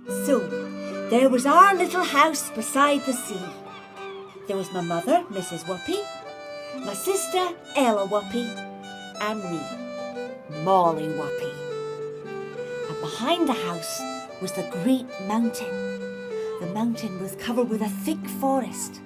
So, there was our little house beside the sea. There was my mother, Mrs. Whuppie, my sister, Ella Whuppie, and me, Molly Whuppie. And behind the house was the great mountain. The mountain was covered with a thick forest.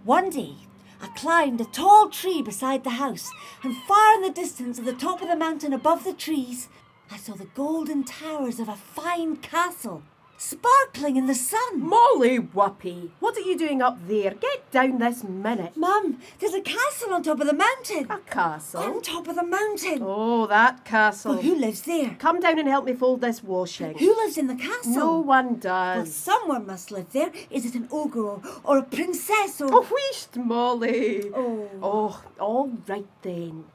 One day, I climbed a tall tree beside the house, and far in the distance at the top of the mountain above the trees, I saw the golden towers of a fine castle, sparkling in the sun. Molly Whuppie, what are you doing up there? Get down this minute. Mum, there's a castle on top of the mountain. A castle? On top of the mountain. Oh, that castle. Well, who lives there? Come down and help me fold this washing. Who lives in the castle? No one Well, does. someone must live there. Is it an ogre or a princess or... Oh, wheesht, Molly. Oh. Oh, all right then.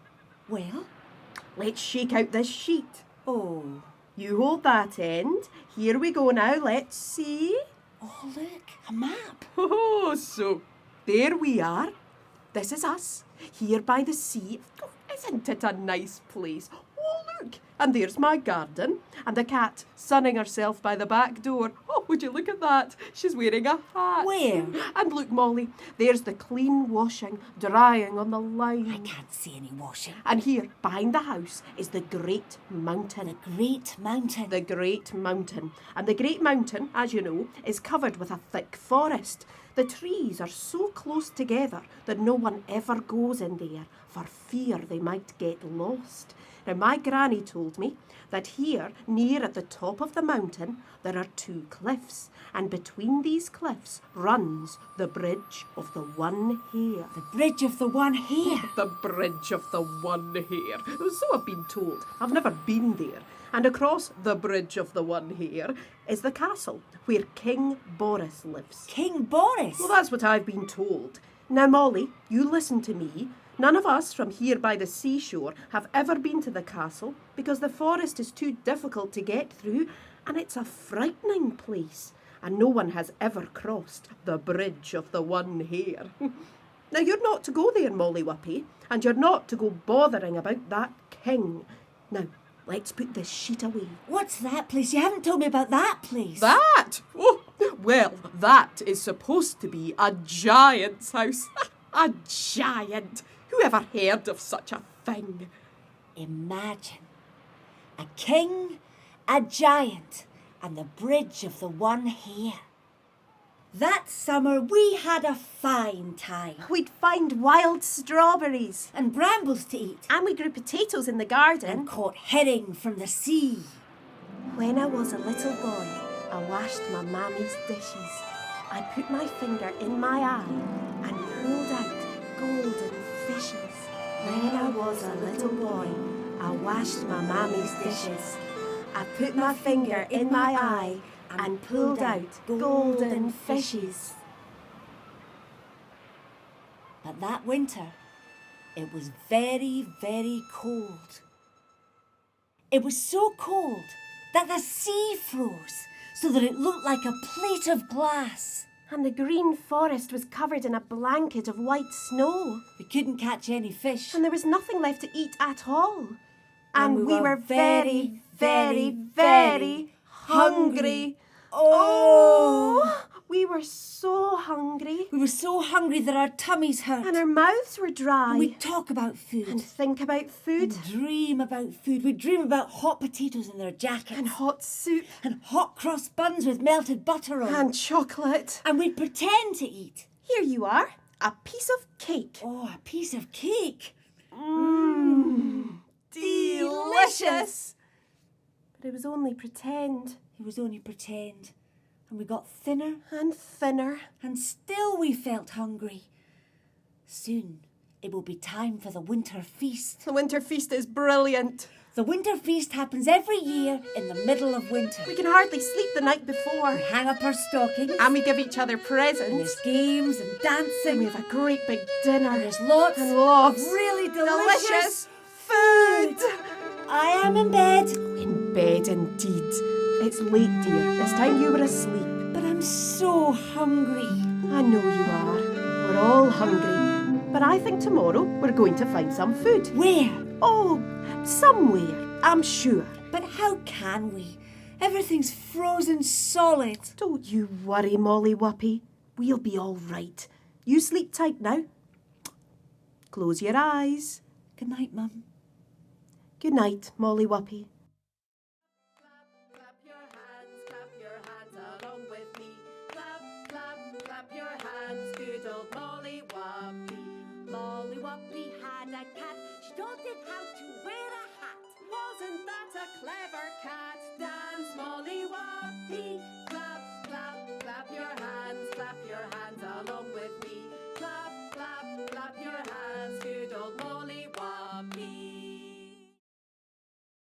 Well? Let's shake out this sheet. Oh. You hold that end. Here we go now. Let's see. Oh, look, a map. Oh, so there we are. This is us, here by the sea. Oh, isn't it a nice place? Oh, look, and there's my garden, and a cat sunning herself by the back door. Oh, would you look at that? She's wearing a hat. Where? And look, Molly, there's the clean washing drying on the line. I can't see any washing. And here, behind the house, is the Great Mountain. The Great Mountain. The Great Mountain. And the Great Mountain, as you know, is covered with a thick forest. The trees are so close together that no one ever goes in there for fear they might get lost. Now, my granny told me that here, near at the top of the mountain, there are two cliffs, and between these cliffs runs the Bridge of the One Hair. The Bridge of the One Hair. The Bridge of the One Hair. So I've been told. I've never been there. And across the Bridge of the One Hair is the castle where King Boris lives. King Boris? Well, that's what I've been told. Now, Molly, you listen to me. None of us from here by the seashore have ever been to the castle because the forest is too difficult to get through and it's a frightening place. And no one has ever crossed the Bridge of the One Hair. Now, you're not to go there, Molly Whuppie, and you're not to go bothering about that king. Now, let's put this sheet away. What's that place? You haven't told me about that place. That? Oh, well, that is supposed to be a giant's house. A giant. Who ever heard of such a thing? Imagine a king, a giant, and the Bridge of the One Hair. That summer we had a fine time. We'd find wild strawberries. And brambles to eat. And we grew potatoes in the garden. And caught herring from the sea. When I was a little boy, I washed my mammy's dishes. I put my finger in my eye and pulled out golden fishes. When I was a little boy, I washed my mammy's dishes. I put my finger in my eye and pulled out golden fishes. But that winter, it was very, very cold. It was so cold that the sea froze so that it looked like a plate of glass. And the green forest was covered in a blanket of white snow. We couldn't catch any fish. And there was nothing left to eat at all. And we were very, very, very hungry. Oh! We were so hungry. We were so hungry that our tummies hurt. And our mouths were dry. And we'd talk about food. And think about food. And dream about food. We'd dream about hot potatoes in their jackets. And hot soup. And hot cross buns with melted butter on. And chocolate. And we'd pretend to eat. Here you are. A piece of cake. Oh, a piece of cake. Mmm. Delicious. But it was only pretend. It was only pretend. And we got thinner and thinner. And still we felt hungry. Soon it will be time for the winter feast. The winter feast is brilliant. The winter feast happens every year in the middle of winter. We can hardly sleep the night before. We hang up our stockings. And we give each other presents. And there's games and dancing. And we have a great big dinner. And there's lots and lots of really delicious food. I am in bed. In bed indeed. It's late, dear. This time you were asleep. But I'm so hungry. I know you are. We're all hungry. But I think tomorrow we're going to find some food. Where? Oh, somewhere, I'm sure. But how can we? Everything's frozen solid. Don't you worry, Molly Whuppie. We'll be all right. You sleep tight now. Close your eyes. Good night, Mum. Good night, Molly Whuppie. Clap your hands along with me. Clap your hands, good old Molly Whuppie. Molly Whuppie had a cat. She taught it how to wear a hat. Wasn't that a clever cat?